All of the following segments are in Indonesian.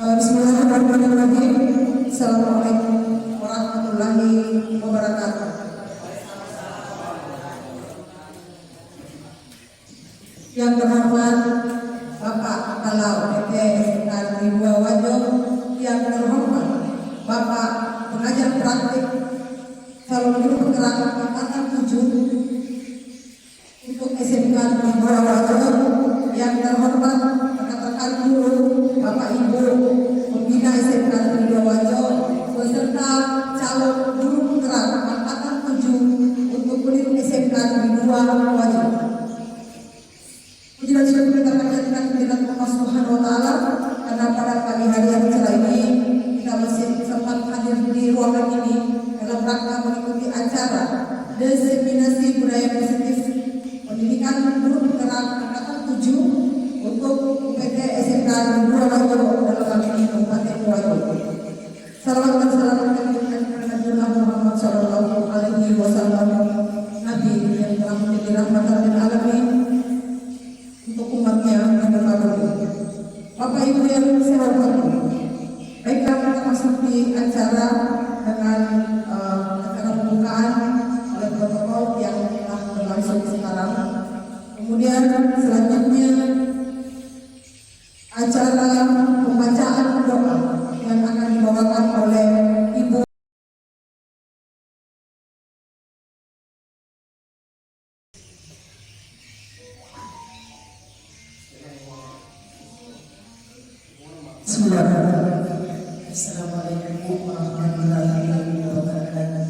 Bismillahirrahmanirrahim. Assalamualaikum warahmatullahi wabarakatuh. Yang terhormat Bapak Kalau PT Ridwa Wajo, yang terhormat Bapak pengajar praktik calon guru penggerak angkatan 7 untuk SMK Ridwa Wajo, yang terhormat rekan-rekan guru, Bapak Ibu pembina SMK Ridwa Wajo beserta calon guru penggerak angkatan 7 untuk kuliah SMK Ridwa Wajo. Puji dan syukur kita panjatkan kehadirat Allah Subhanahu wa taala karena pada pagi hari yang cerah ini kita masih sempat hadir di ruangan ini dalam rangka mengikuti acara diseminasi budaya positif pendidikan guru penggerak angkatan 7 untuk UPT SMK Ridwa Wajo dalam hal ini Kabupaten Wajo. Salawat dan salam kepada Nabi Muhammad sallallahu alaihi wasallam, Nabi yang telah menjadi rahmatan lil alamin untuk umatnya yang berbahagia. Bapak Ibu yang saya hormati, baiklah kita masuk di acara dengan acara pembukaan oleh protokol yang telah berlangsung sekarang. Kemudian selanjutnya acara pembacaan doa yang akan dibawakan oleh Ibu Assalamualaikum warahmatullahi wabarakatuh.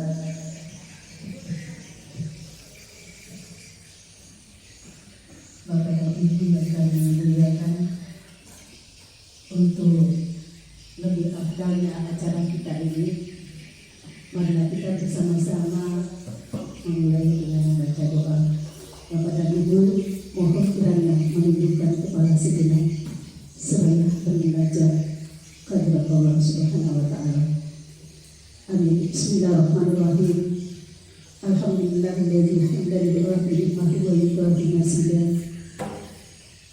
Bapak dan Ibu yang kami muliakan, untuk lebih afdalnya acara kita ini, marilah kita bersama-sama memulai dengan membaca doa. Bapak dan Ibu, mohon kiranya menunjukkan kepala sejenak seraya bermunajat kehadirat Allah Subhanahu wa taala. Amin. Bismillahirrahmanirrahim. Alhamdulillahilladzi hamdan li ni'matihi wa yukafi masidan.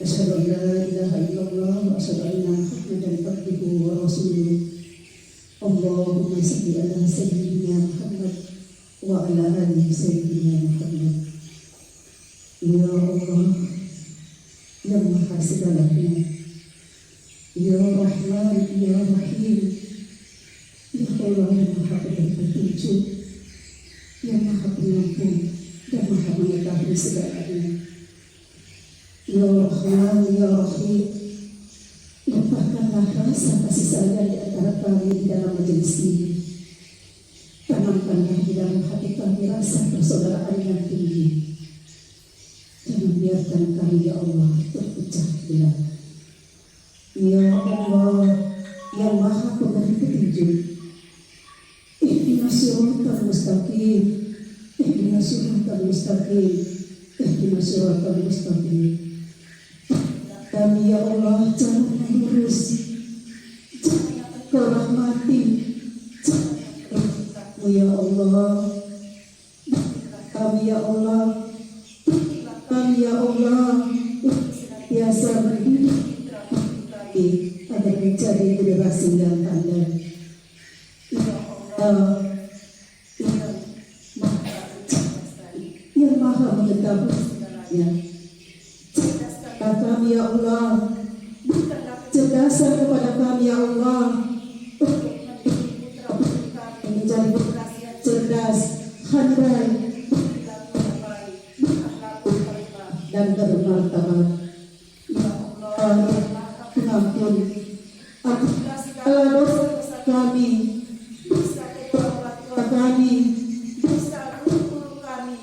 Asyhadu an la ilaha illallah wa asyhadu anna Muhammadan abduhu wa rasuluh. Allahumma shalli ala sayyidina Muhammad wa ala ali sayyidina Muhammad. Ya Allah, yang Maha Segalanya, Ya Rahman, Ya Rahim, Ya Allah yang Maha Petunjuk, yang Maha Pengampun dan Maha Mengetahui segalanya. Ya Rahman, Ya Rahim, limpahkanlah rasa kasih sayang di antara kami di dalam majelis ini. Tanamkanlah di dalam hati kami rasa persaudaraan yang tinggi. Jangan biarkan kami, Ya Allah, terpecah belah. Ya Allah yang Maha Pemberi Petunjuk, Ihdinas siratal mustaqim, Ihdinas siratal mustaqim, Ihdinas siratal mustaqim. Kami, Ya Allah, jalan yang lurus, jalan yang Engkau rahmati, Ya Allah. Kami, Ya Allah, kami, Ya Allah, biasa berhidup agar mencari generasi yang pandai. Yang Maha mengetahui segalanya. Kami, Ya Allah, cerdasan kepada kami, Ya Allah, menjadi cerdas, handal, dan bermartabat. Ya Allah, pengampun atas segala dosa kami, dosa kami, dosa guru kami,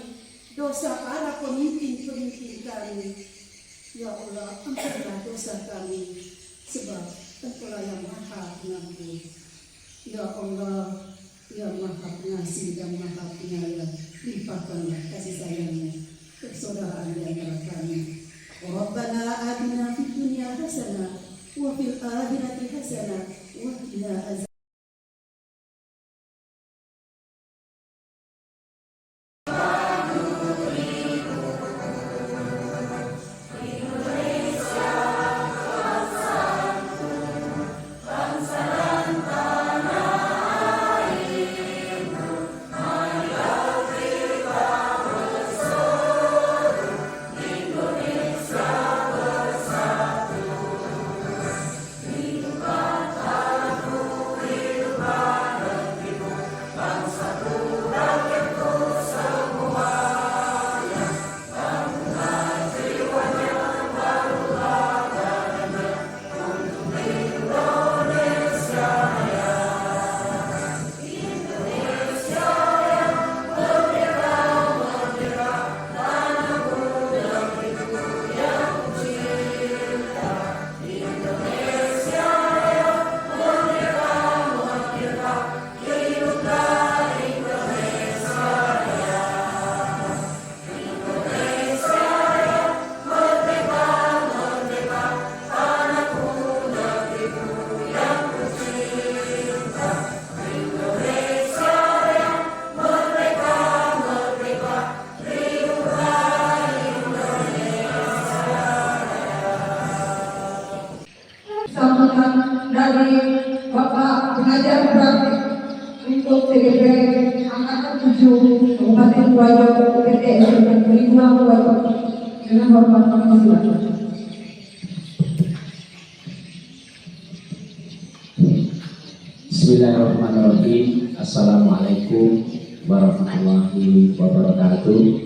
dosa para pemimpin-pemimpin kami. Ya Allah, ampunilah dosa kami, sebab Engkau yang Maha Pengampun. Ya Allah, yang Maha Pengasih dan Maha Penyayang, limpahkanlah kasih sayang-Nya, persaudaraan di antara kami. Rabbana atina fid dunya hasanah wa fil akhirati hasanah wa qina azab. Angkatan 7 Kabupaten Wajo UPT SMK Negeri 2 Wajo. Dengan hormat kami silakan. Bismillahirrahmanirrahim. Assalamualaikum warahmatullahi wabarakatuh.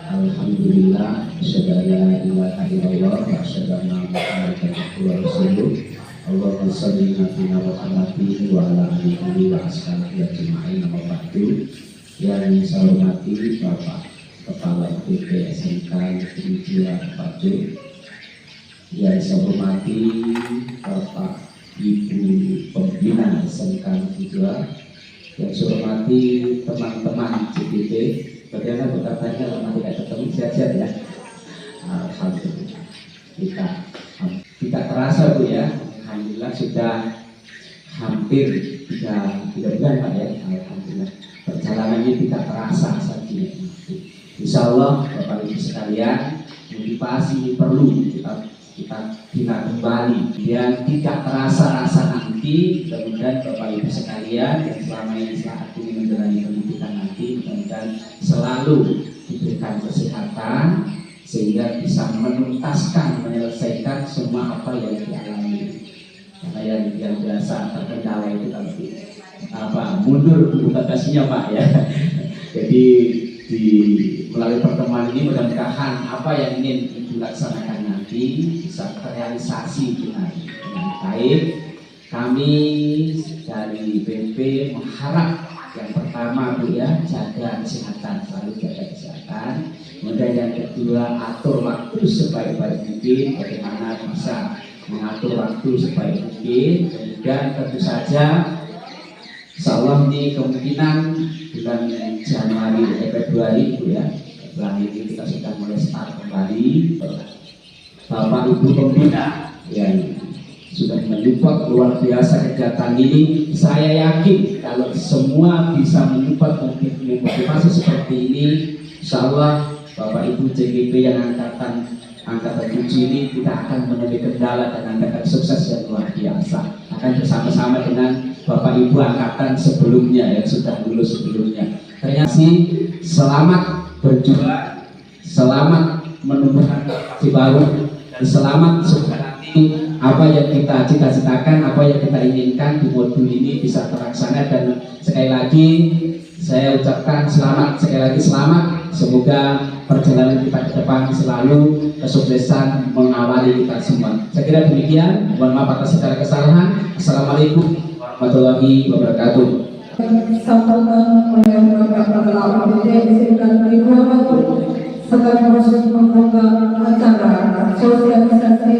Alhamdulillah, asyhadu an la ilaha illallah wa asyhadu anna Muhammadan rasulullah. Allahumma shalli ala Muhammadin wa ala alihi wa ashabihi ajma'in. Amma ba'du. Yang saya hormati Bapak Kepala UPT SMK Negeri 2 Wajo. Yang saya hormati Bapak Ibu Pembina SMK Negeri 2, yang saya hormati teman-teman CPT. Bagaimana berkatanya lama tidak ketemu, sehat-sehat ya? Alhamdulillah. Kita terasa Bu ya, alhamdulillah sudah hampir 3 bulan Pak ya. Alhamdulillah perjalanannya tidak terasa saja. Insya Allah Bapak Ibu sekalian, motivasi perlu kita bina kembali yang tidak terasa rasa nanti. Mudah-mudahan Bapak Ibu sekalian yang selama ini saat ini menjalani pendidikan nanti, mudah-mudahan selalu diberikan kesehatan sehingga bisa menuntaskan, menyelesaikan semua apa yang dialami. Karena yang biasa terkendala itu kalau mundur buku bagasinya Pak ya. Jadi melalui pertemuan ini mudah-mudahan apa yang ingin Ibu laksanakan nanti bisa terrealisasi dengan baik. Kami dari BP mengharap yang pertama Bu ya, jaga kesehatan, selalu jaga kesehatan. Kemudian yang kedua, atur waktu sebaik-baik mungkin, bagaimana bisa mengatur waktu sebaik mungkin. Kemudian tentu saja insya Allah ini kemungkinan bulan Januari Februari Bu ya, bulan ini kita sudah mulai start kembali. Bapak Ibu Pembina yang sudah menyupport luar biasa kegiatan ini, saya yakin kalau semua bisa menyupport motivasi seperti ini, insya Allah Bapak Ibu JGP yang angkatan 7 ini kita akan menemui kendala dan akan sukses yang luar biasa. Akan bersama-sama dengan Bapak Ibu angkatan sebelumnya yang sudah lulus sebelumnya. Terima kasih, selamat berjuang, selamat menumbuhkan si baru, dan selamat semoga nanti apa yang kita cita-citakan, apa yang kita inginkan di modul ini bisa terlaksana. Dan sekali lagi saya ucapkan selamat, sekali lagi selamat. Semoga perjalanan kita ke depan selalu kesuksesan mengawali kita semua. Saya kira demikian. Mohon maaf atas segala kesalahan. Assalamualaikum warahmatullahi wabarakatuh. Sampaikan oleh Bapak Kepala UPT SMK Negeri 2 Wajo sekaligus membuka acara sosialisasi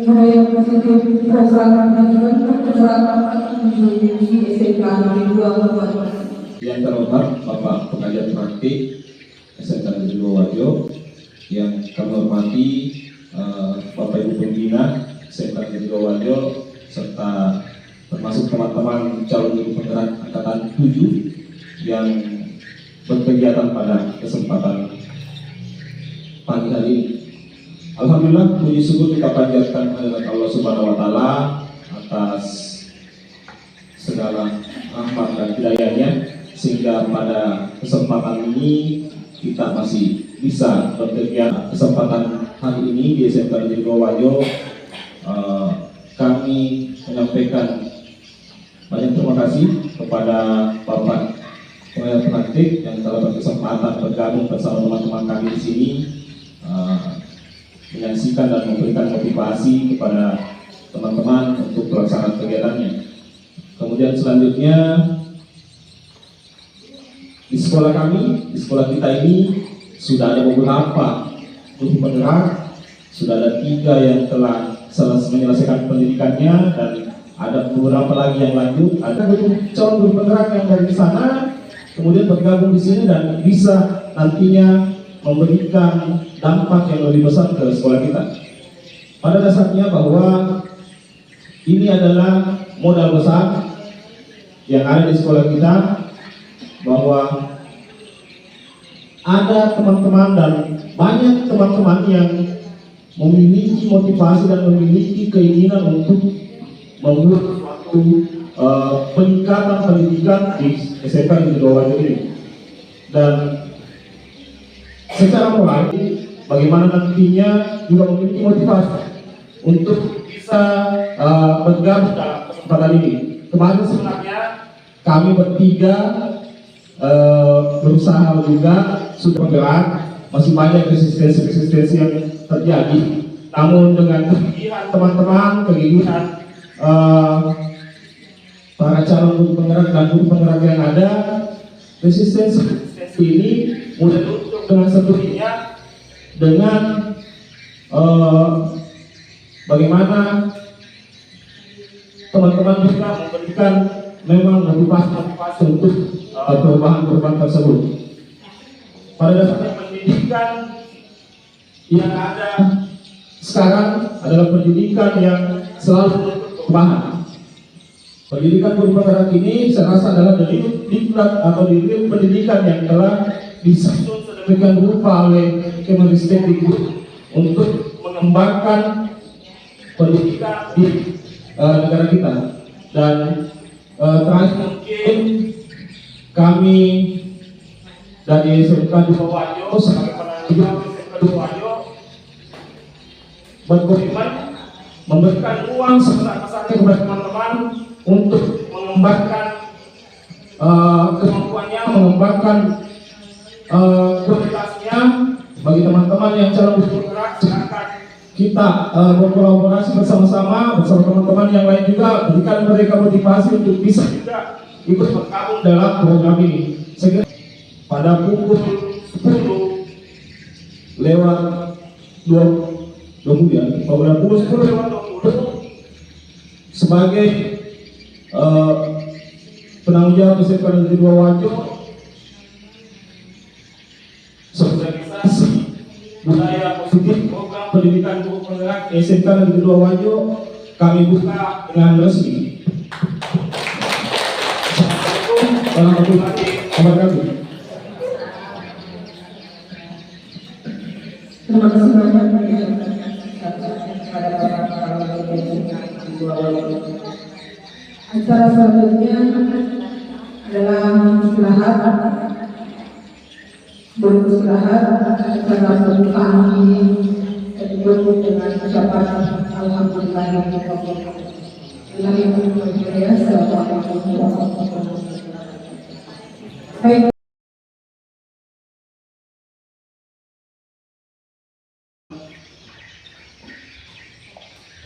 proyek positif program manajemen kecerdasan di SMK Negeri 2 Wajo. Yang terhormat Bapak Pengajar Praktik SMK Negeri 2 Wajo, yang kami hormati Bapak Ibu Pembina SMK Negeri 2 Wajo, serta termasuk teman-teman calon guru penggerak angkatan 7 yang berkegiatan pada kesempatan pagi hari ini. Alhamdulillah, puji syukur kita panjatkan kehadirat Allah Subhanahu wa Ta'ala atas segala rahmat dan hidayahnya, sehingga pada kesempatan ini kita masih bisa berkegiatan. Kesempatan hari ini di SMK Negeri 2 Wajo, kami menyampaikan banyak terima kasih kepada Bapak Pengajar Praktik yang telah berkesempatan bergabung bersama teman-teman kami di sini, menyaksikan dan memberikan motivasi kepada teman-teman untuk pelaksanaan kegiatannya. Kemudian selanjutnya di sekolah kami, di sekolah kita ini sudah ada beberapa guru penggerak, sudah ada 3 yang telah menyelesaikan pendidikannya, dan ada beberapa lagi yang lanjut. Ada calon guru penggerak yang dari sana kemudian bergabung di sini dan bisa nantinya memberikan dampak yang lebih besar ke sekolah kita. Pada dasarnya bahwa ini adalah modal besar yang ada di sekolah kita, bahwa ada teman-teman dan banyak teman-teman yang memiliki motivasi dan memiliki keinginan untuk membuat suatu peningkatan pendidikan di SMK Negeri 2 Wajo ini. Dan secara moral, bagaimana nantinya juga memiliki motivasi untuk bisa bergabung dalam kesempatan ini. Kemarin sebenarnya kami bertiga berusaha juga sudah bergerak, masih banyak resistensi yang terjadi. Namun dengan kegigihan teman-teman, kegigihan para calon guru penggerak dan guru penggerak yang ada, resistensi ini mulai luntur dengan sendirinya dengan bagaimana teman-teman juga memberikan memang motivasi untuk perubahan tersebut. Pada dasarnya pendidikan yang ada sekarang adalah pendidikan yang selalu menuntut perubahan. Pendidikan guru penggerak ini saya rasa adalah diklat atau diklat pendidikan yang telah disusun sedemikian rupa oleh Kemendikbud untuk mengembangkan pendidikan di negara kita. Dan terakhir mungkin kami dari SMK 2 Wajo sebagai penanggung SMK 2 Wajo berkomitmen memberikan ruang sebesar-besarnya kepada teman-teman untuk mengembangkan kemampuannya, mengembangkan kualitasnya bagi teman-teman yang calon guru penggerak. Silakan kita berkolaborasi bersama-sama bersama teman-teman yang lain juga, berikan mereka motivasi untuk bisa juga ikut bergabung dalam program ini. Segera pada pukul 10 lewat 20 ya, pada pukul 10 lewat 20 sebagai penanggung jawab SMK Negeri 2 Wajo, sosialisasi budaya positif program pendidikan guru penggerak SMK Negeri 2 Wajo kami buka dengan resmi. Assalamualaikum warahmatullahi wabarakatuh. Terima kasih banyak kepada para acara selanjutnya adalah istirahat, beristirahat acara pembukaan ini ditutup dengan ucapan alhamdulillahirobbilalamin. Assalamualaikum warahmatullahi wabarakatuh.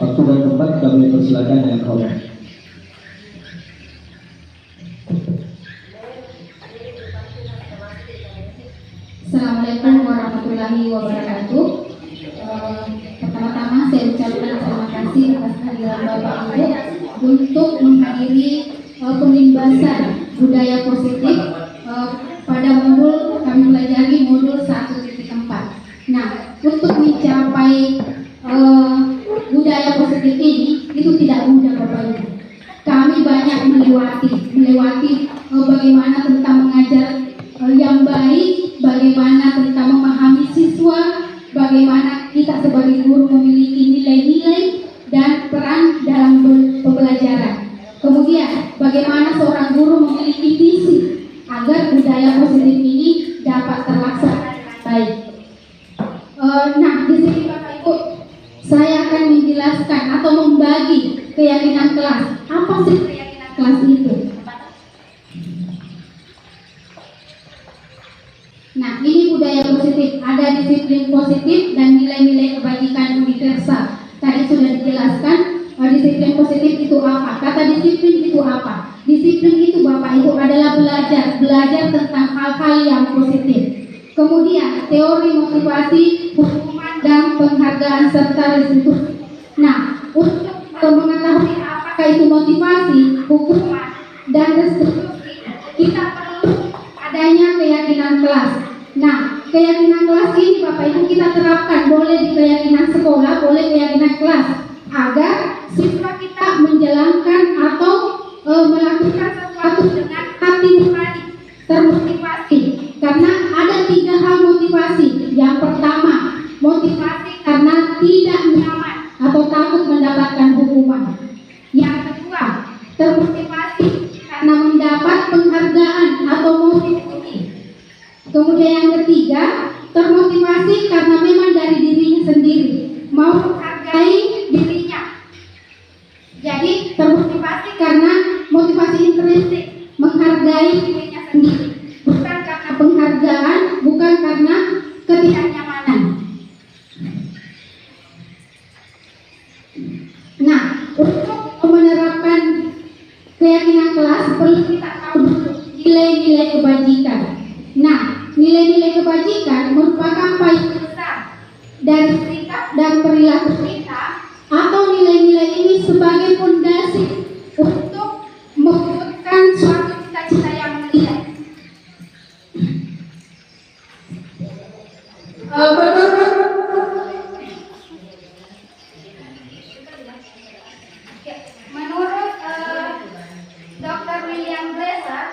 Waktu dan tempat kami persilakan yang Allah. Assalamualaikum warahmatullahi wabarakatuh. Pertama-tama saya ucapkan terima kasih atas kehadiran Bapak Ibu untuk menghadiri pemimbasan budaya positif pada modul kami pelajari modul 1.4. Nah, untuk mencapai budaya positif ini itu tidak mudah Bapak Ibu. Kami banyak melewati bagaimana tentang mengajar yang baik, bagaimana tentang memahami siswa, bagaimana kita sebagai guru memiliki nilai-nilai dan peran dalam pembelajaran. Kemudian bagaimana seorang guru memiliki visi agar budaya positif ini dapat terlaksana dengan baik. Nah, di sini Bapak Ibu, saya akan menjelaskan atau membagi keyakinan kelas. Apa sih keyakinan kelas itu? Nah, ini budaya positif. Ada disiplin positif dan nilai-nilai kebajikan universal. Tadi sudah dijelaskan disiplin positif itu apa. Kata disiplin itu apa? Disiplin itu Bapak Ibu adalah belajar tentang hal-hal yang positif. Kemudian teori motivasi, hukuman dan penghargaan serta restitusi. Nah, untuk mengetahui apakah itu motivasi, hukuman dan restitusi, kita perlu adanya keyakinan kelas. Nah, keyakinan kelas ini Bapak Ibu kita terapkan, boleh di keyakinan sekolah, boleh keyakinan kelas, agar siswa kita menjalankan atau melakukan sesuatu dengan hati nurani, termotivasi. Karena ada 3 hal motivasi. Yang pertama, motivasi karena tidak nyaman atau takut mendapatkan hukuman. Yang kedua, termotivasi mendapat penghargaan atau motivasi. Kemudian yang ketiga, termotivasi karena memang dari dirinya sendiri, mau menghargai dirinya. Jadi termotivasi karena motivasi intrinsik, menghargai dirinya sendiri, bukan karena penghargaan, bukan karena ketidaknyamanan. Nah, untuk menerapkan keyakinan kelas perlu kita tahu dulu nilai-nilai kebajikan. Nah, nilai-nilai kebajikan merupakan payung besar dari sikap dan perilaku kita, atau nilai-nilai ini sebagai fondasi untuk mewujudkan suatu cita-cita yang mulia. Menurut Dr. William Glasser,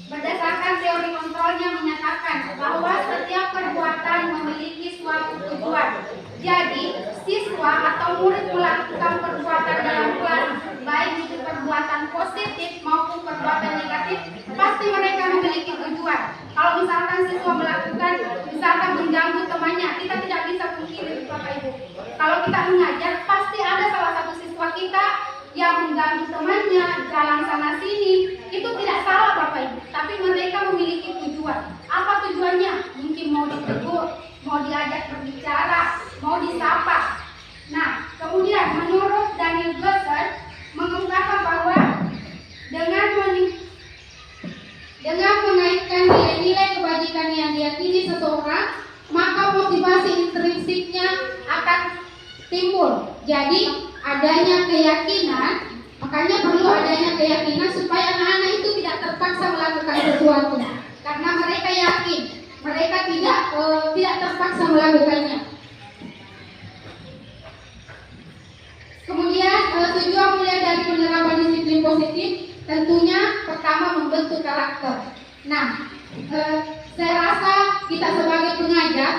berdasarkan teori kontrolnya menyatakan bahwa setiap perbuatan memiliki suatu tujuan. Jadi, siswa atau murid melakukan perbuatan dalam kelas, baik itu perbuatan positif maupun perbuatan negatif, pasti mereka memiliki tujuan. Kalau misalkan siswa melakukan, misalkan mengganggu temannya, kita tidak bisa pungkiri, Bapak Ibu. Kalau kita mengajar, pasti ada salah satu siswa kita yang mengganggu temannya, jalan sana sini. Itu tidak salah, Bapak Ibu, tapi mereka memiliki tujuan. Apa tujuannya? Mungkin mau ditegur, mau diajak berbicara, mau disapa. Nah, kemudian menurut Daniel Goldberg mengungkapkan bahwa dengan menaikkan nilai-nilai kebajikan yang diyakini seseorang, maka motivasi intrinsiknya akan timbul. Jadi adanya keyakinan, makanya perlu adanya keyakinan supaya anak-anak itu tidak terpaksa melakukan sesuatu, karena mereka yakin, mereka tidak terpaksa melakukannya. Kemudian tujuan mulia dari penerapan disiplin positif tentunya pertama membentuk karakter. Nah, saya rasa kita sebagai pengajar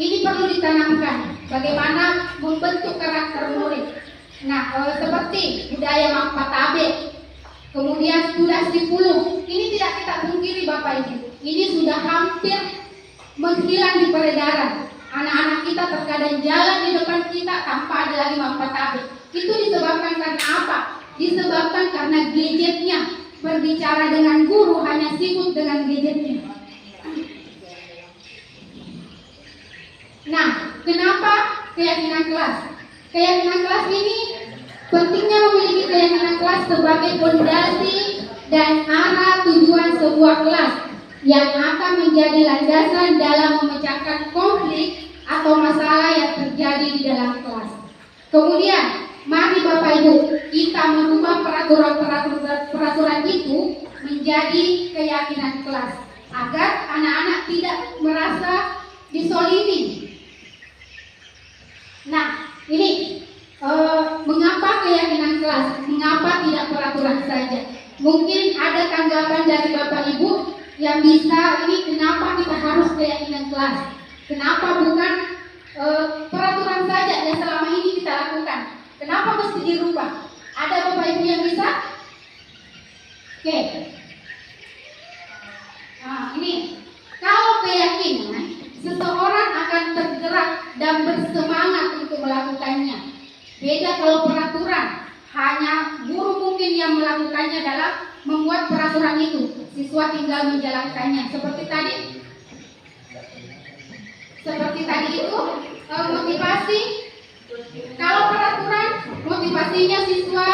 ini perlu ditanamkan bagaimana membentuk karakter murid. Nah, seperti budaya Mapatabe, kemudian sudah 10, ini tidak kita pungkiri, Bapak Ibu, ini sudah hampir menghilang di peredaran. Anak-anak kita terkadang jalan di depan kita tanpa ada lagi Mapatabe. Itu disebabkan karena apa? Disebabkan karena gadgetnya. Berbicara dengan guru hanya sibuk dengan gadgetnya. Nah, kenapa keyakinan kelas? Keyakinan kelas ini pentingnya memiliki keyakinan kelas sebagai fondasi dan arah tujuan sebuah kelas yang akan menjadi landasan dalam memecahkan konflik atau masalah yang terjadi di dalam kelas. Kemudian, mari Bapak Ibu, kita merubah peraturan itu menjadi keyakinan kelas agar anak-anak tidak merasa disolimi. Nah, ini mengapa keyakinan kelas? Mengapa tidak peraturan saja? Mungkin ada tanggapan dari Bapak Ibu yang bisa, ini kenapa kita harus keyakinan kelas? Kenapa bukan peraturan saja yang selama ini kita lakukan? Kenapa mesti dirubah? Ada Bapak Ibu yang bisa? Oke. Nah, ini kalau keyakinan, seseorang akan tergerak dan bersemangat untuk melakukannya. Beda kalau peraturan, hanya guru mungkin yang melakukannya dalam membuat peraturan itu, siswa tinggal menjalankannya. Seperti tadi itu motivasi. Kalau peraturan, motivasinya siswa,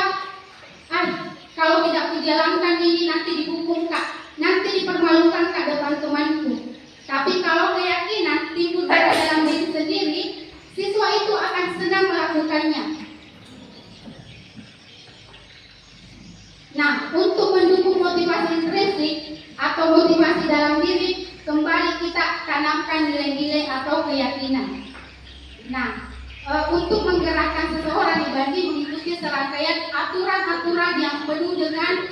kalau tidak kujalankan ini nanti dihukum Kak, nanti dipermalukan Kak depan temanku. Tapi kalau keyakinan timbul dari dalam diri sendiri, siswa itu akan senang melakukannya. Nah, untuk mendukung motivasi intrinsik atau motivasi dalam diri, kembali kita tanamkan nilai-nilai atau keyakinan. Nah, untuk menggerakkan seseorang dibagi mengikuti serangkaian aturan-aturan yang penuh dengan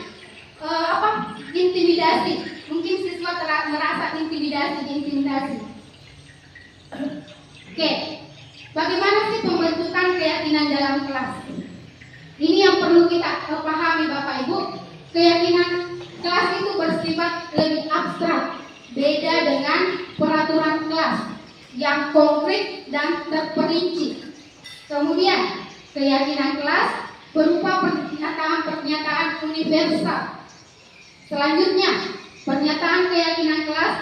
intimidasi. Mungkin siswa merasa intimidasi. Oke, bagaimana sih pembentukan keyakinan dalam kelas? Ini yang perlu kita pahami Bapak Ibu. Keyakinan abstrak, beda dengan peraturan kelas yang konkret dan terperinci. Kemudian, keyakinan kelas berupa pernyataan-pernyataan universal. Selanjutnya, pernyataan keyakinan kelas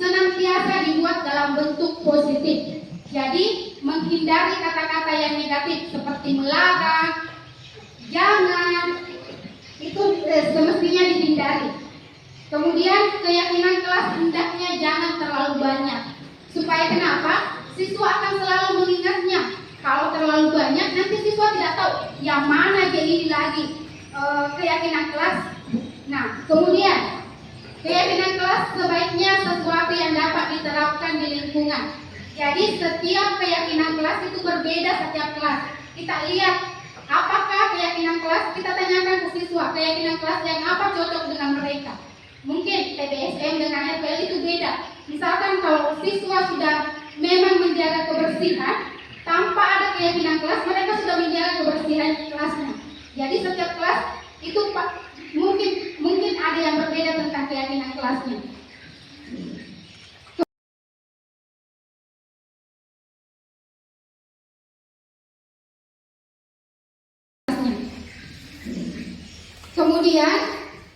senantiasa dibuat dalam bentuk positif. Jadi, menghindari kata-kata yang negatif seperti melarang, jangan, itu semestinya dihindari. Kemudian, keyakinan kelas hendaknya jangan terlalu banyak. Supaya kenapa? Siswa akan selalu mengingatnya. Kalau terlalu banyak, nanti siswa tidak tahu yang mana jadi lagi keyakinan kelas. Nah, kemudian keyakinan kelas sebaiknya sesuatu yang dapat diterapkan di lingkungan. Jadi setiap keyakinan kelas itu berbeda setiap kelas. Kita lihat apakah keyakinan kelas, kita tanyakan ke siswa keyakinan kelas yang apa cocok dengan mereka. Mungkin TBSM dengan RPL itu beda. Misalkan kalau siswa sudah memang menjaga kebersihan, tanpa ada keyakinan kelas, mereka sudah menjaga kebersihan kelasnya. Jadi setiap kelas itu mungkin ada yang berbeda tentang keyakinan kelasnya. Kemudian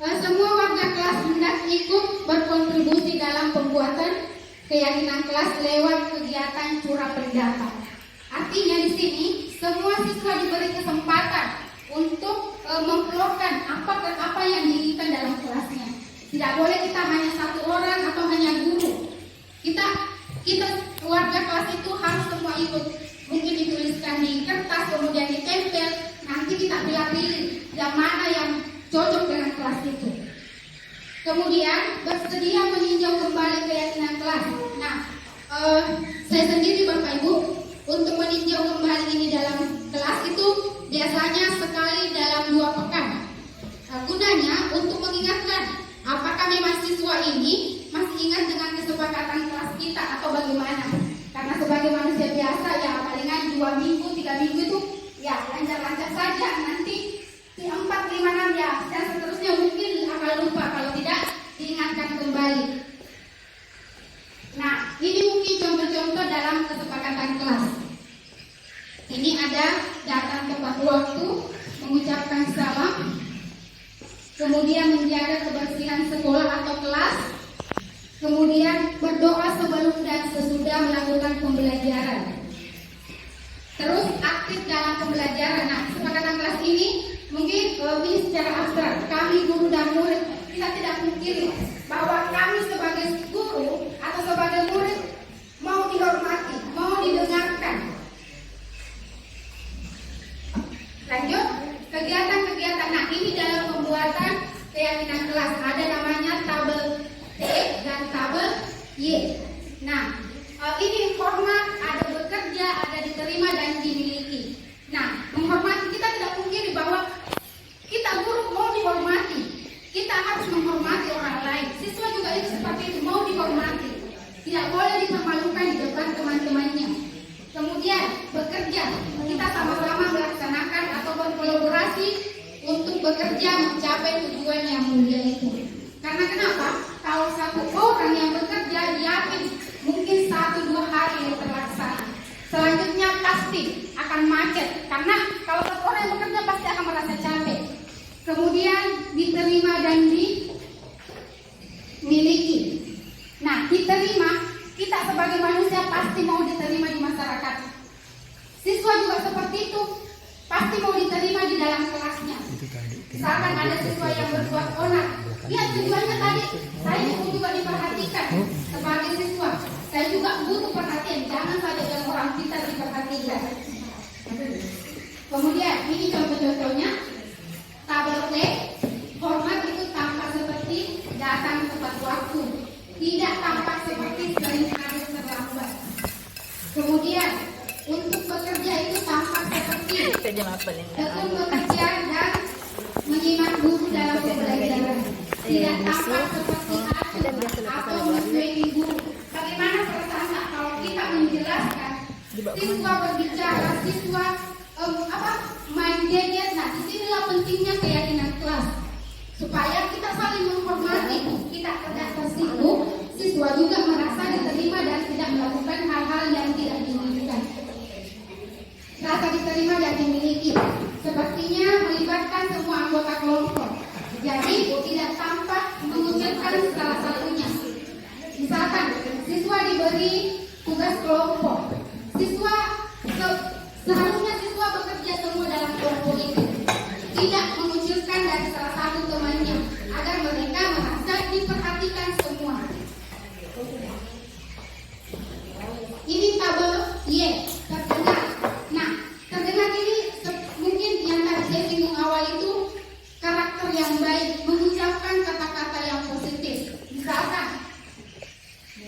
semua warga kelas hendak ikut berkontribusi dalam pembuatan keyakinan kelas lewat kegiatan curah pendapat. Artinya di sini semua siswa diberi kesempatan untuk mengkeluarkan apa yang diinginkan dalam kelasnya. Tidak boleh kita hanya satu orang atau hanya guru. Kita warga kelas itu harus semua ikut. Mungkin dituliskan di kertas kemudian ditempel. Nanti kita pilih yang mana yang cocok dengan kelas itu. Kemudian bersedia meninjau kembali keyakinan kelas. Nah, saya sendiri Bapak Ibu untuk meninjau kembali ini dalam kelas itu biasanya sekali dalam 2 pekan. Gunanya untuk mengingatkan apakah memang siswa ini masih ingat dengan kesepakatan kelas kita atau bagaimana. Karena sebagai manusia biasa ya palingan 2 minggu, 3 minggu itu ya lancar-lancar saja. Nanti 4, 5, 6 ya dan seterusnya mungkin akan lupa kalau tidak diingatkan kembali. Nah, ini mungkin contoh-contoh dalam kesepakatan kelas. Ini ada datang tepat waktu, mengucapkan salam, kemudian menjaga kebersihan sekolah atau kelas, kemudian berdoa sebelum dan sesudah melakukan pembelajaran. Terus aktif dalam pembelajaran. Nah, kesepakatan kelas ini mungkin ini secara abstrak. Kami guru dan murid kita tidak pungkiri bahwa kami sebagai guru atau sebagai murid mau dihormati, mau didengarkan. Lanjut, kegiatan-kegiatan. Nah, ini dalam pembuatan keyakinan kelas ada namanya tabel T dan tabel Y. Nah, ini hormat, ada bekerja, ada diterima dan dimiliki. Nah, menghormati kita tidak pungkiri bahwa kita guru mau dihormati. Kita harus menghormati orang lain. Siswa juga itu seperti itu, mau dihormati. Tidak boleh dipermalukan di depan teman-temannya. Kemudian bekerja, kita sama-sama melaksanakan atau berkolaborasi untuk bekerja mencapai tujuan yang mulia itu. Karena kenapa? Kalau satu orang yang bekerja, yakin mungkin 1-2 hari yang terlaksana. Selanjutnya pasti akan macet. Karena kalau satu orang yang bekerja pasti akan merasa capek. Kemudian diterima dan dimiliki. Nah, diterima, kita sebagai manusia pasti mau diterima di masyarakat. Siswa juga seperti itu, pasti mau diterima di dalam kelasnya. Misalkan ada siswa yang berbuat onar, ya tujuannya tadi, saya juga diperhatikan sebagai siswa. Saya juga butuh perhatian, jangan saja yang orang kita diperhatikan. Kemudian, ini contoh-contohnya. Tabel T, hormat itu tampak seperti datang tepat waktu, tidak tampak seperti sering harus terlambat. Kemudian untuk bekerja itu tampak seperti tekun bekerja dan menyimak guru dalam pembelajaran, tidak tampak seperti atau mencueki guru. Bagaimana perasaan kalau kita menjelaskan siswa berbicara, siswa main gadget. Nah, disinilah pentingnya keyakinan kelas supaya kita saling menghormati, kita tidak tersinggung Siswa juga merasa diterima dan tidak melakukan hal-hal yang tidak diinginkan. Rasa diterima dan dimiliki sepertinya melibatkan semua anggota kelompok. Jadi tidak tampak mengucilkan salah satunya. Misalkan siswa diberi tugas kelompok. Seharusnya siswa bekerja semua dalam kelompok itu. Tidak mengucilkan dari salah satu temannya agar mereka merasa diperhatikan semua. Ini tabel Y terdengar. Nah, terdengar ini mungkin yang tadi saya singgung awal itu karakter yang baik, mengucapkan kata-kata yang positif. Misalkan,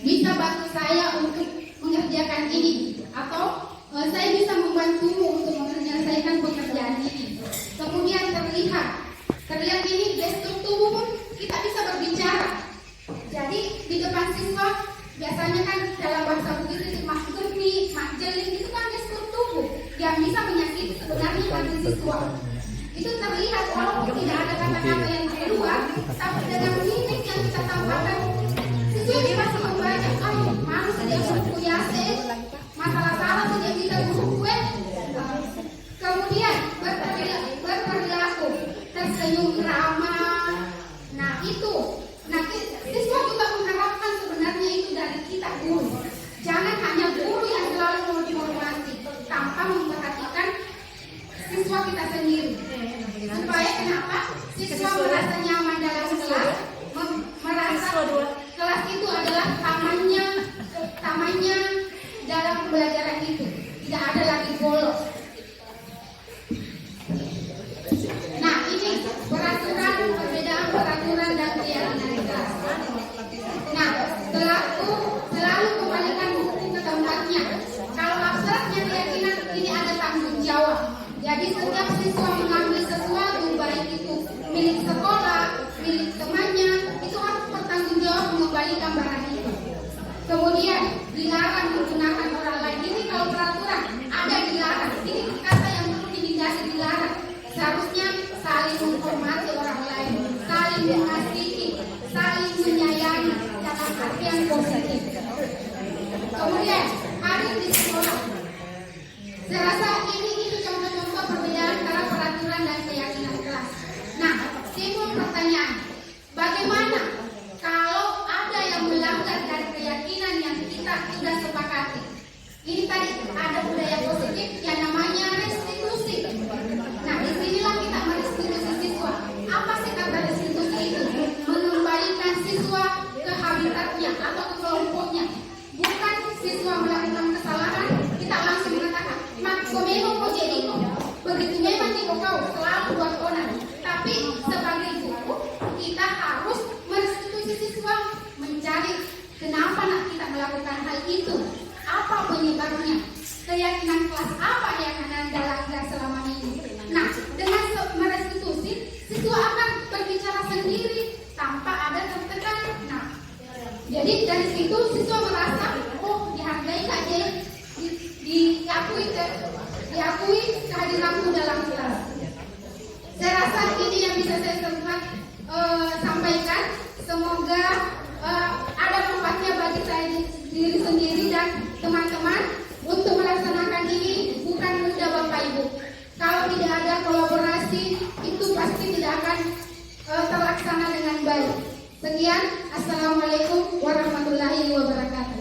bisa bantu saya untuk mengerjakan ini, atau saya bisa membantumu untuk menyelesaikan pekerjaan ini. Kemudian terlihat ini gestur tubuh pun kita bisa berbicara. Jadi di depan siswa biasanya kan dalam bahasa Bugis itu makgerni, makjeling, itu kan gestur tubuh yang bisa menyakiti sebenarnya hati siswa. Itu terlihat walaupun tidak ada kata-kata yang keluar, tapi dengan mimik yang kita tampakkan, siswa dia pasti membaca, malu saja buku yase, masalah salah saja kita buku kue. Kemudian berperilaku, tersenyum ramah. Nah itu, siswa juga mengharapkan sebenarnya itu dari kita guru. Jangan hanya guru yang selalu mau dihormati tanpa memperhatikan siswa kita sendiri. Supaya kenapa? Siswa merasa nyaman dalam kelas, merasa kelas itu adalah tamannya dalam pembelajaran itu. Tidak ada lagi bolos. Nah ini perbedaan peraturan dan keyakinan kelas. Nah, selalu kembalikan buku ke tempatnya. Kalau abstraknya keyakinan, ini ada tanggung jawab. Jadi setiap siswa mengambil sesuatu, baik itu milik sekolah, milik temannya, itu harus bertanggung jawab mengembalikan barang itu. Kemudian dilarang menggunakan orang lain. Ini kalau peraturan ada dilarang. Ini kata yang perlu dihindari, dilarang. Seharusnya saling menghormati orang lain, saling mengasihi, saling menyayangi dalam arti yang positif. Kemudian hari di sekolah. Saya rasa ini contoh-contoh perbedaan antara peraturan dan keyakinan kelas. Nah, timbul pertanyaan, bagaimana kalau ada yang melanggar dari keyakinan yang kita sudah sepakati? Ini tadi ada budaya positif yang namanya restitusi. Nah, disinilah kita merestitusi siswa. Apa sih kata restitusi itu? Mengembalikan siswa ke habitatnya atau ke kelompoknya. Bukan siswa melakukan kesalahan, kita langsung mengatakan, memang kau jadi kau. Begitu memang kau selalu buat onar. Tapi sebagai guru, kita harus merestitusi siswa, mencari kenapa nak kita melakukan hal itu. Apa penyebabnya? Keyakinan kelas apa yang Anda langgar selama ini? Nah, dengan merestitusi, siswa akan berbicara sendiri tanpa ada tertekan. Nah, jadi dari situ siswa merasa, oh dihargai saja, diakui kehadiranku dalam kelas. Saya rasa ini yang bisa saya sempat sampaikan. Semoga ada manfaatnya bagi saya diri sendiri dan teman-teman untuk melaksanakan ini. Bukan mudah Bapak Ibu. Kalau tidak ada kolaborasi, itu pasti tidak akan terlaksana dengan baik. Sekian, Assalamualaikum warahmatullahi wabarakatuh.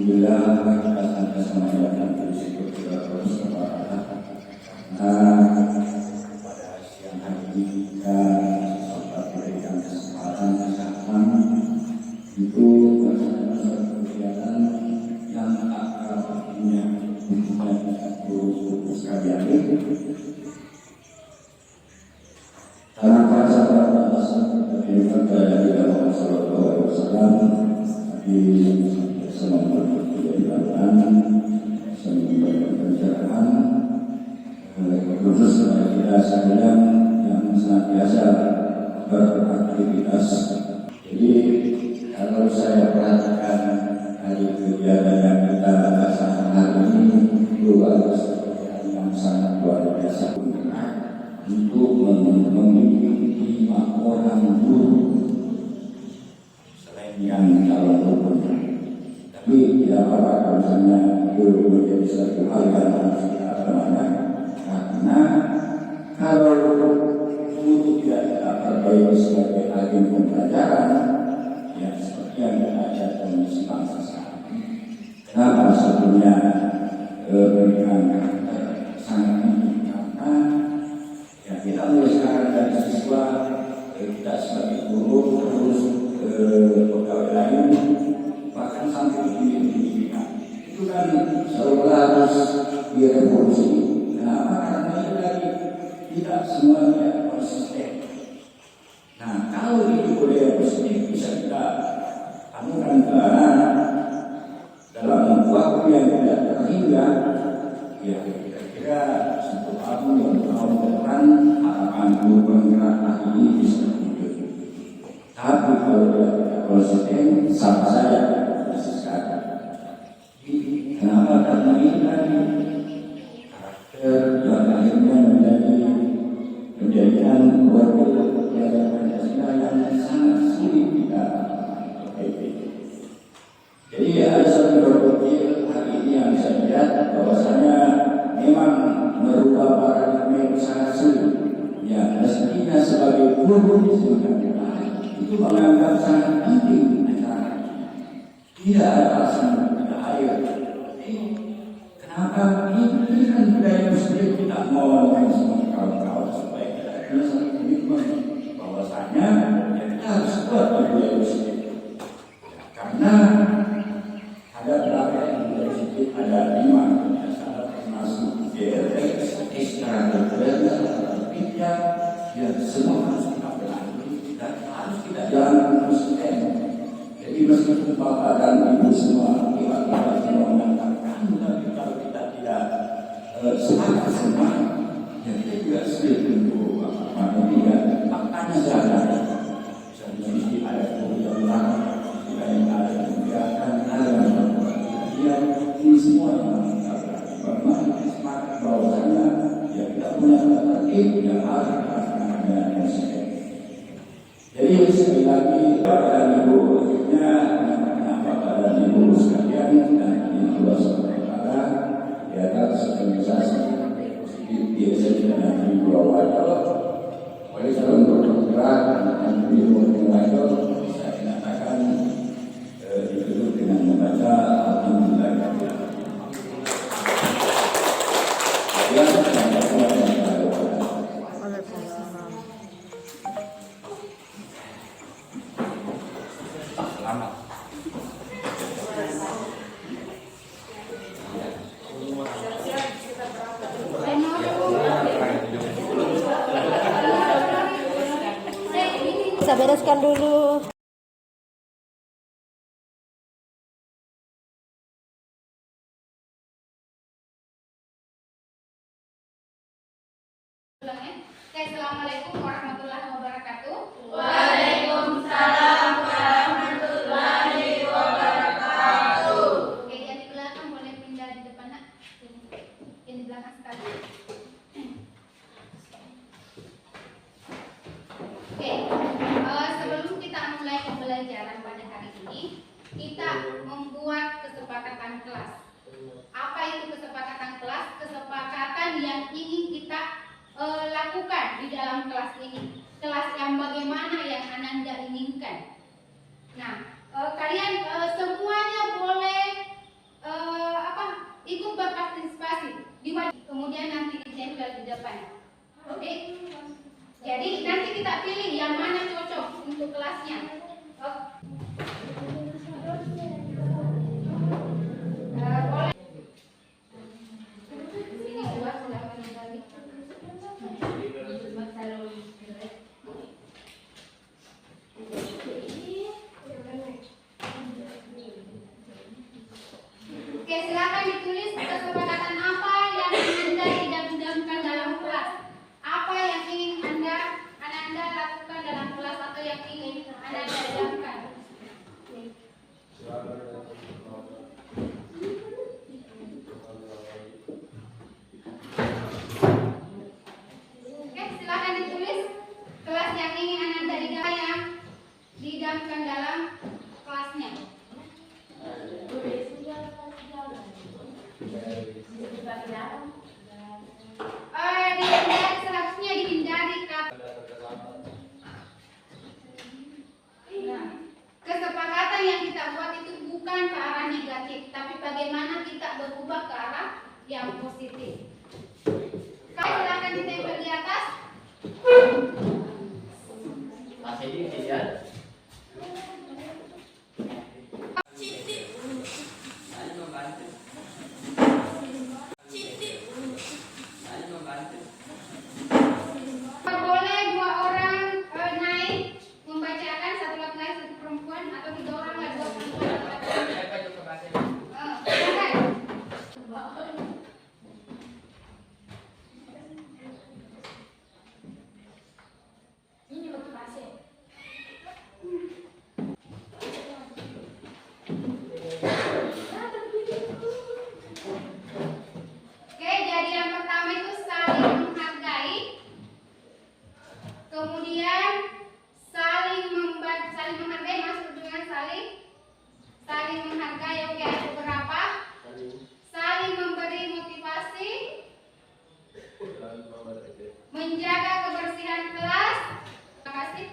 Alhamdulillah kita sama-sama datang bersyukur kepada Allah Subhanahu pada siang hari ini kita sempat memberikan kesempatan kesehatan untuk melaksanakan kegiatan yang punya hubungan guru sekalian. Karena para sahabat dari Rasulullah SAW di selama perjalanan pencerahan khusus bagi kita sekalian yang senantiasa beraktivitas baik sebagai agen pembelajaran yang seperti yang diajarkan di bangsa sekarang. Kenapa sebetulnya berikan sangat tinggi? Karena ya kita mulai sekarang dari siswa, kita sebagai guru terus pegawai lain, bahkan sampai di pendidikan itu kan seolah harus direvolusi. Kenapa? Karena itu tadi tidak semuanya konsisten. Nah, kalau itu boleh positif bisa kita anukan ke anak dalam waktu yang tidak terhingga, ya kira-kira satu tahun ke depan harapan guru penggerak ini bisa hidup. Tapi kalau tidak konsisten, sama saja sesat. Kenapa? Karena ini tadi karakter yang akhirnya menjadikan keluarga Pancasila yang sangat sulit kita perbaiki. Jadi ada satu berpikir hari ini yang bisa dilihat bahwasanya memang merubah paradigma yang sangat sulit. Ya, mestinya sebagai guru itu menganggap sangat penting acara. Tidak ada alasan tidak hadir. Kenapa? Ini kan budaya muslim, tidak mau semua kawan-kawan supaya kita ada satu komitmen bahwasanya kita harus kuat budaya muslim. Karena ada berapa yang budaya muslim, ada 5 salah termasuk GLX, Islam, ya semua harus kita pelajari dan harus kita jalan konsisten. Jadi meskipun Bapak dan Ibu semua kita semua mengatakan, tapi kalau kita tidak sepakat semua, ya kita juga sulit untuk tidak makanya jalan. Di sini ada kemudian kita yang ada kegiatan, ada yang ini semua yang bermakna sepakat bahwasanya ya kita punya tertib yang harus dilaksanakan dengan konsisten. Jadi sekali lagi Bapak dan Ibu, akhirnya Bapak dan Ibu sekalian dan ini juga saudara di atas organisasi biasa dengan Ibu Awal. Oleh karena untuk bergerak dan Ibu Awal bisa dikatakan ditutup dengan membaca Alhamdulillah. Bisa bereskan dulu. Assalamualaikum warahmatullahi wabarakatuh. Waalaikumsalam warahmatullahi wabarakatuh. Oke, yang di belakang boleh pindah di depan, nak. Yang di belakang sekali. Oke, sebelum kita mulai pembelajaran pada hari ini, kita membuat kesepakatan kelas. Apa itu kesepakatan kelas? Kesepakatan yang ingin kita lakukan di dalam kelas ini, kelas yang bagaimana yang Ananda inginkan. Nah, kalian semuanya boleh ikut berpartisipasi kemudian nanti ditempel di depan. Oke? Jadi nanti kita pilih yang mana cocok untuk kelasnya. Boleh. Sini buat silakan kembali. Oke, silakan ditulis kesepakatan apa yang Anda idam-idamkan dalam kelas. Apa yang ingin Anda lakukan dalam kelas atau yang ingin Anda idamkan. Oke, silakan ditulis kelas yang ingin Anda idamkan yang diidamkan dalam kelasnya. Dihindari, seharusnya dihindari kata Saling menghargai masuk dengan saling menghargai. Oke, ada beberapa. Saling memberi motivasi, menjaga kebersihan kelas. Terima kasih.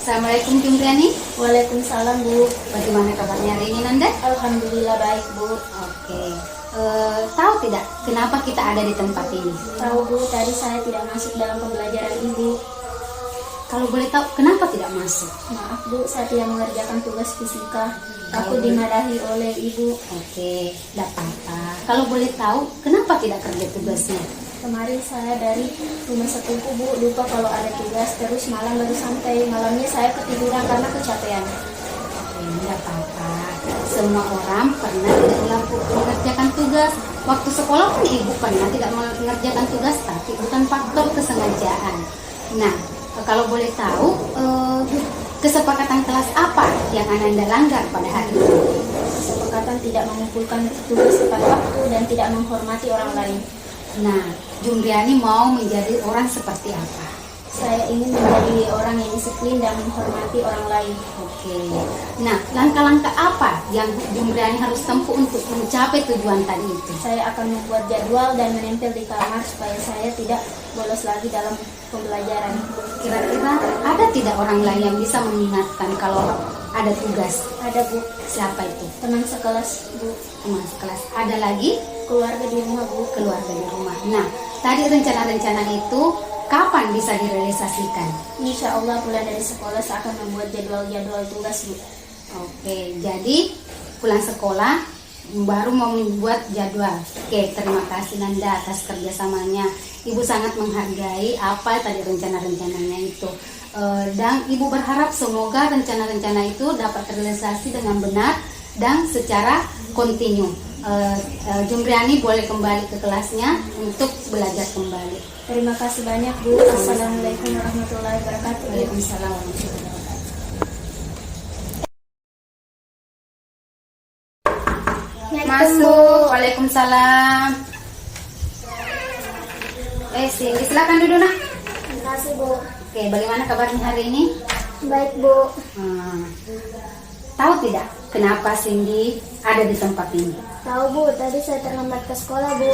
Assalamualaikum Jumriani. Waalaikumsalam Bu. Bagaimana kabarnya hari ini Nanda? Alhamdulillah baik Bu. Oke. Tahu tidak kenapa kita ada di tempat ini? Tahu Bu, tadi saya tidak masuk dalam pembelajaran Ibu. Kalau boleh tahu kenapa tidak masuk? Maaf Bu, saya tidak mengerjakan tugas fisika. Aku dimarahi oleh Ibu. Oke, tidak apa-apa. Kalau boleh tahu kenapa tidak kerja tugasnya? Kemarin saya dari rumah sepupu Bu, lupa kalau ada tugas, terus malam baru sampai. Malamnya saya ketiduran karena kecapean. Tidak apa-apa. Semua orang pernah tidak mengerjakan tugas. Waktu sekolah pun ibu pernah tidak mengerjakan tugas, tapi bukan faktor kesengajaan. Nah, kalau boleh tahu, kesepakatan kelas apa yang Anda langgar pada hari ini? Kesepakatan tidak mengumpulkan tugas tepat waktu dan tidak menghormati orang lain. Nah, Jumriani mau menjadi orang seperti apa? Saya ingin menjadi orang yang disiplin dan menghormati orang lain. Oke. Nah, langkah-langkah apa yang Jumriani harus tempuh untuk mencapai tujuan tadi itu? Saya akan membuat jadwal dan menempel di kamar supaya saya tidak bolos lagi dalam pembelajaran. Kira-kira ada tidak orang lain yang bisa mengingatkan kalau ada tugas? Ada Bu, Siapa itu? teman sekelas Bu, Teman sekelas. Ada lagi? keluarga di rumah Bu. Keluarga di rumah. Nah, tadi rencana-rencana itu kapan bisa direalisasikan? Insya Allah pulang dari sekolah saya akan membuat jadwal-jadwal tugas Bu. Oke, jadi pulang sekolah baru mau membuat jadwal. Oke, terima kasih Nanda atas kerjasamanya. Ibu sangat menghargai apa tadi rencana-rencananya itu. Dan Ibu berharap semoga rencana-rencana itu dapat terrealisasi dengan benar dan secara kontinu. Jumriani boleh kembali ke kelasnya untuk belajar kembali. Terima kasih banyak Bu. Assalamualaikum warahmatullahi wabarakatuh. Waalaikumsalam warahmatullahi wabarakatuh. Masuk. Waalaikumsalam. Cindy, silakan duduk nak. Terima kasih Bu. Oke, bagaimana kabarnya hari ini? Baik Bu. Tahu tidak kenapa Cindy ada di tempat ini? Tahu Bu, tadi saya terlambat ke sekolah Bu.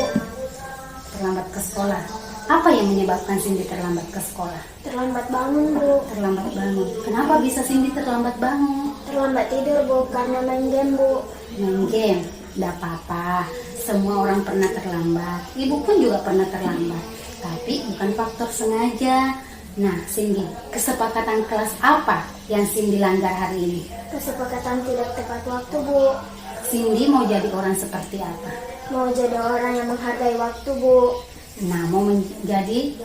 Terlambat ke sekolah. Apa yang menyebabkan Cindy terlambat ke sekolah? Terlambat bangun Bu. Terlambat bangun. Kenapa bisa Cindy terlambat bangun? Terlambat tidur Bu, karena main game Bu. Main game. Tidak apa-apa. Semua orang pernah terlambat. Ibu pun juga pernah terlambat. Tapi bukan faktor sengaja. Nah, Cindy, kesepakatan kelas apa yang Cindy langgar hari ini? Kesepakatan tidak tepat waktu Bu. Cindy mau jadi orang seperti apa? Mau jadi orang yang menghargai waktu Bu. Nah, mau menjadi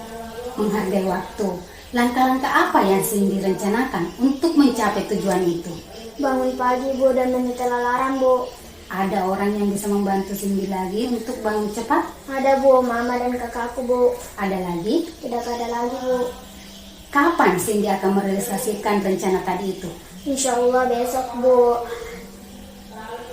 menghargai waktu. Langkah-langkah apa yang Cindy rencanakan untuk mencapai tujuan itu? Bangun pagi Bu dan menyetel alarm Bu. Ada orang yang bisa membantu Cindy lagi untuk bangun cepat? Ada Bu, mama dan kakakku Bu. Ada lagi? Tidak ada lagi Bu. Kapan Cindy akan merealisasikan rencana tadi itu? Insya Allah besok Bu.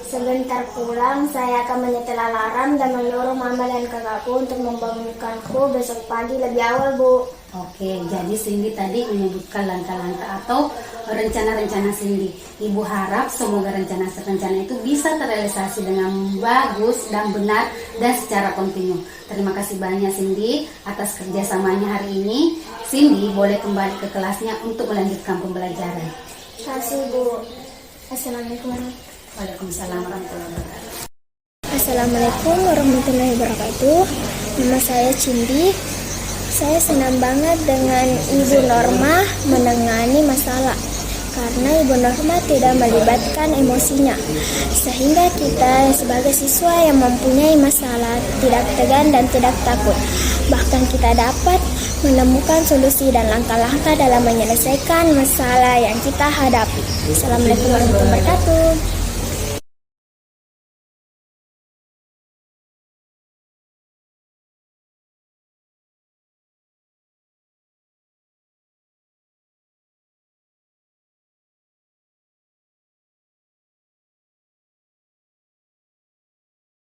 Sebentar pulang saya akan menyetel alarm dan menyuruh mama dan kakakku untuk membangunkanku besok pagi lebih awal Bu. Oke, jadi Cindy tadi menyebutkan langkah-langkah atau rencana-rencana Cindy. Ibu harap semoga rencana-rencana itu bisa terrealisasi dengan bagus dan benar dan secara kontinu. Terima kasih banyak Cindy atas kerjasamanya hari ini. Cindy boleh kembali ke kelasnya untuk melanjutkan pembelajaran. Terima kasih Bu. Assalamualaikum Waalaikumsalam warahmatullahi wabarakatuh. Assalamualaikum warahmatullahi wabarakatuh. Nama saya Cindy. Saya senang banget dengan Ibu Norma menangani masalah karena Ibu Norma tidak melibatkan emosinya, sehingga kita sebagai siswa yang mempunyai masalah tidak tegan dan tidak takut. Bahkan kita dapat menemukan solusi dan langkah-langkah dalam menyelesaikan masalah yang kita hadapi. Assalamualaikum warahmatullahi wabarakatuh.